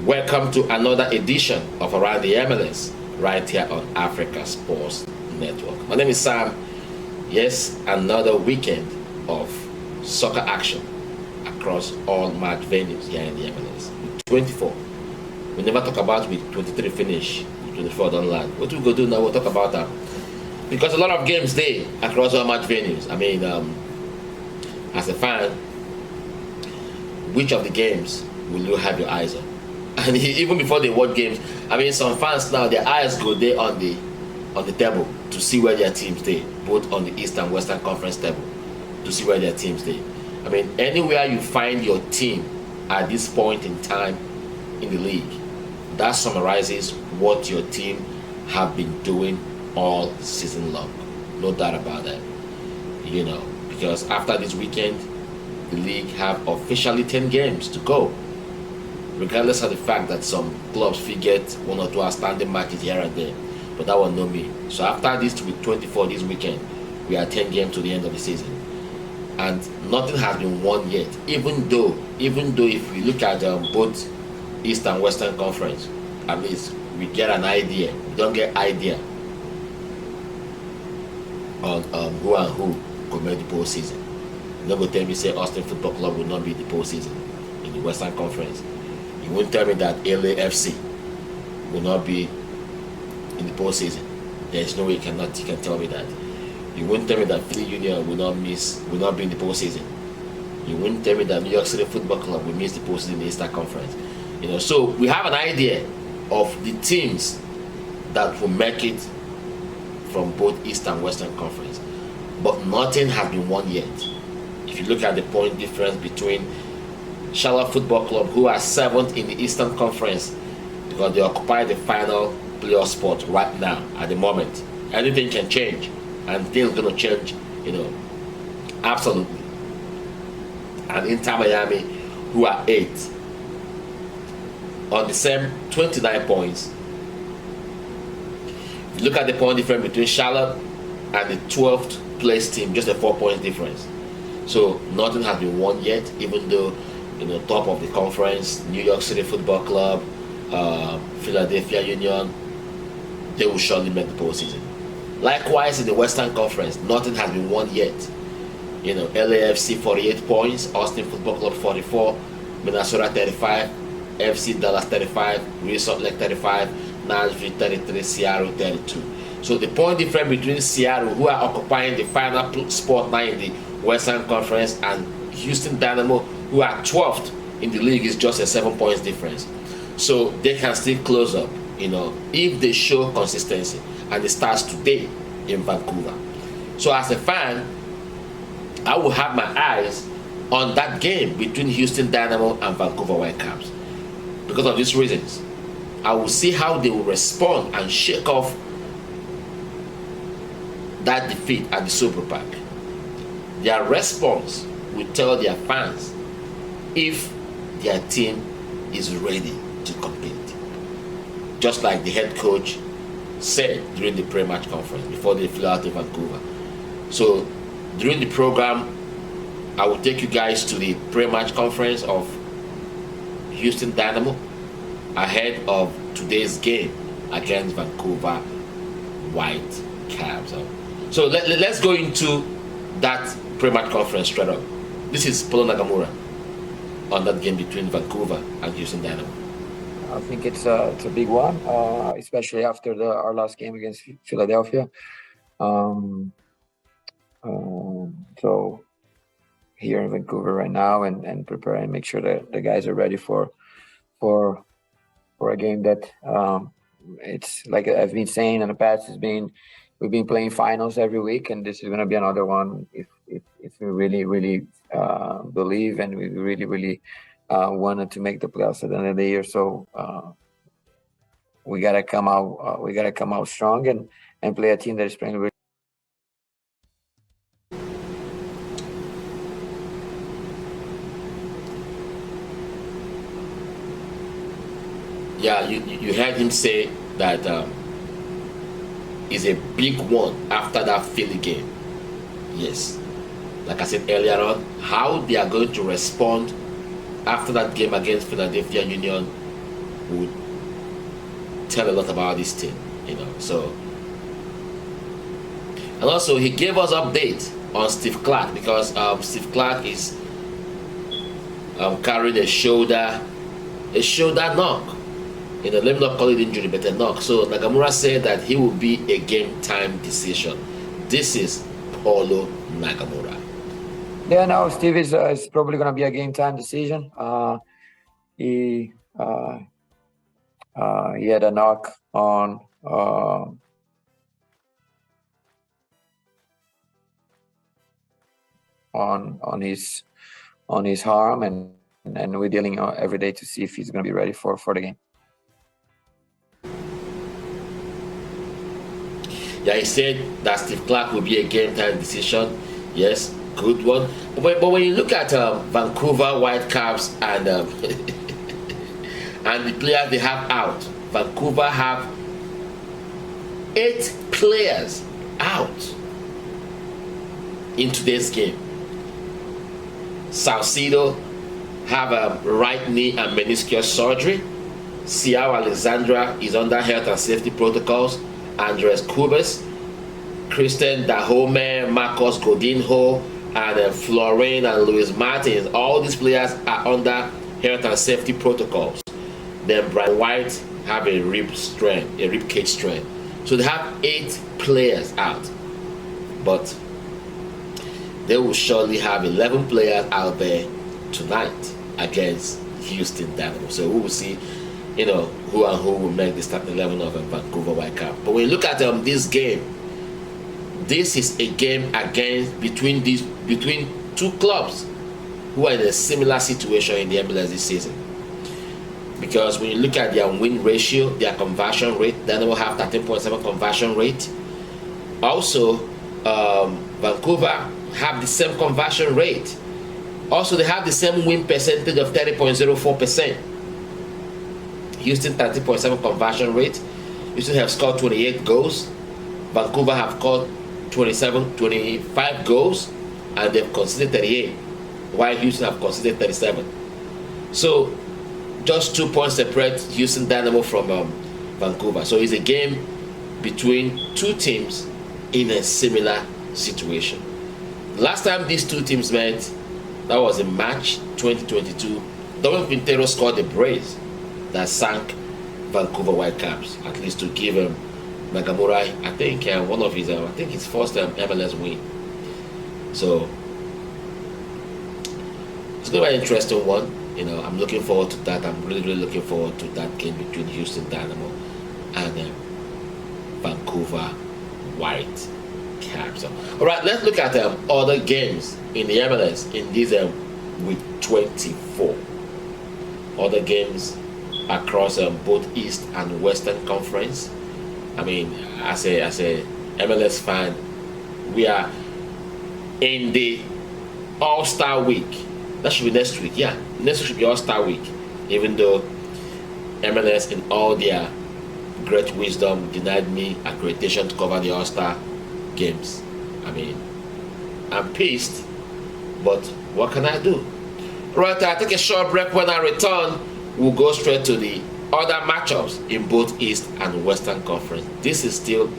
Welcome to another edition of Around the MLS right here on Africa Sports Network. My name is Sam. Yes, another weekend of soccer action across all match venues here in the MLS. 24. We never talk about week 23 finish, 24 don't land. What we go do now, we'll talk about that. Because a lot of games there across all match venues. I mean, as a fan, which of the games will you have your eyes on? And even before they watch games, I mean, some fans now, their eyes go there on the table to see where their teams stay, both on the East and Western Conference table, to see where their teams stay. I mean, anywhere you find your team at this point in time in the league, that summarizes what your team have been doing all season long. No doubt about that. You know, because after this weekend, the league have officially 10 games to go, regardless of the fact that some clubs forget one or two outstanding matches here and there, but that one not me. So after this week 24 this weekend, we are 10 games to the end of the season, and nothing has been won yet. Even though if we look at both East and Western Conference, at least we get an idea. We don't get idea on who and who could make the postseason. You don't go tell me say Austin Football Club will not be the postseason in the Western Conference. You won't tell me that LAFC will not be in the postseason. There's no way you can tell me that. You won't tell me that Philly Union will not be in the postseason. You won't tell me that New York City Football Club will miss the postseason in the Eastern Conference. You know, so we have an idea of the teams that will make it from both East and Western Conference, but nothing has been won yet. If you look at the point difference between Charlotte Football Club, who are 7th in the Eastern Conference, because they occupy the final playoff spot right now at the moment. Anything can change, and things are going to change, you know, absolutely. And Inter Miami, who are 8th, on the same 29 points. If you look at the point difference between Charlotte and the 12th place team, just a 4 point difference. So nothing has been won yet, even though, you know, top of the conference, New York City Football Club, Philadelphia Union, they will surely make the postseason. Likewise, in the Western Conference, nothing has been won yet. You know, LAFC 48 points, Austin Football Club 44, Minnesota 35, FC Dallas 35, Real Salt Lake 35, Nashville 33, Seattle 32. So the point difference between Seattle, who are occupying the final spot now in the Western Conference, and Houston Dynamo, who are 12th in the league, is just a 7 points difference. So they can still close up, you know, if they show consistency, and it starts today in Vancouver. So as a fan, I will have my eyes on that game between Houston Dynamo and Vancouver Whitecaps. Because of these reasons, I will see how they will respond and shake off that defeat at the Super Pack. Their response will tell their fans if their team is ready to compete. Just like the head coach said during the pre-match conference before they flew out to Vancouver. So during the program, I will take you guys to the pre-match conference of Houston Dynamo ahead of today's game against Vancouver Whitecaps. So let's go into that pre-match conference straight up. This is Paulo Nagamura on that game between Vancouver and Houston Dynamo. I think it's a big one, especially after our last game against Philadelphia. So here in Vancouver right now, and prepare and make sure that the guys are ready for a game that it's like I've been saying in the past. We've been playing finals every week, and this is going to be another one if we really believe and we really wanted to make the playoffs at the end of the year. So we gotta come out strong and play a team that is playing really. Yeah, you heard him say that is a big one after that Philly game. Yes, like I said earlier on, how they are going to respond after that game against Philadelphia Union would tell a lot about this team, So, and also he gave us update on Steve Clark, because Steve Clark is carrying a shoulder knock. Let me not call it injury, but a knock. So Nagamura said that he will be a game time decision. This is Paulo Nagamura. Yeah, no, Steve is probably going to be a game time decision. He had a knock on his arm, and we're dealing every day to see if he's going to be ready for the game. Yeah, he said that Steve Clark will be a game time decision. Yes, good one. But when you look at Vancouver Whitecaps and and the players they have out, Vancouver have 8 players out in today's game. Salcido have a right knee and meniscus surgery. Siao Alexandra is under health and safety protocols. Andres Cubas, Christian Dahome, Marcos Godinho, and Florine and Luis Martins. All these players are under health and safety protocols. Then Brian White have a rib cage strain. So they have 8 players out. But they will surely have 11 players out there tonight against Houston Dynamo. So we will see, who and who will make the starting 11 of Vancouver Whitecaps. But when you look at this game, this is a game between 2 clubs who are in a similar situation in the MLS this season. Because when you look at their win ratio, their conversion rate, Dynamo have 13.7 conversion rate. Also, Vancouver have the same conversion rate. Also, they have the same win percentage of 30.04%. Houston 30.7 conversion rate. Houston have scored 28 goals. Vancouver have scored 25 goals, and they've conceded 38, while Houston have conceded 37. So just 2 points separate Houston Dynamo from Vancouver. So it's a game between 2 teams in a similar situation. Last time these 2 teams met, that was in March 2022. Dominic Quintero scored a brace that sank Vancouver Whitecaps, at least to give Nagamura, I think, one of his, his first MLS win. So it's going to be an interesting one. I'm looking forward to that. I'm really, really looking forward to that game between Houston Dynamo and Vancouver Whitecaps. All right, let's look at other games in the MLS in this week 24. Other games across both East and Western Conference. I mean, as a MLS fan, we are in the All-Star Week. That should be next week. Yeah, next week should be All-Star Week. Even though MLS, in all their great wisdom, denied me accreditation to cover the All-Star games. I mean, I'm pissed, but what can I do? Right, I'll take a short break. When I return, we'll go straight to the other matchups in both East and Western Conference. This is still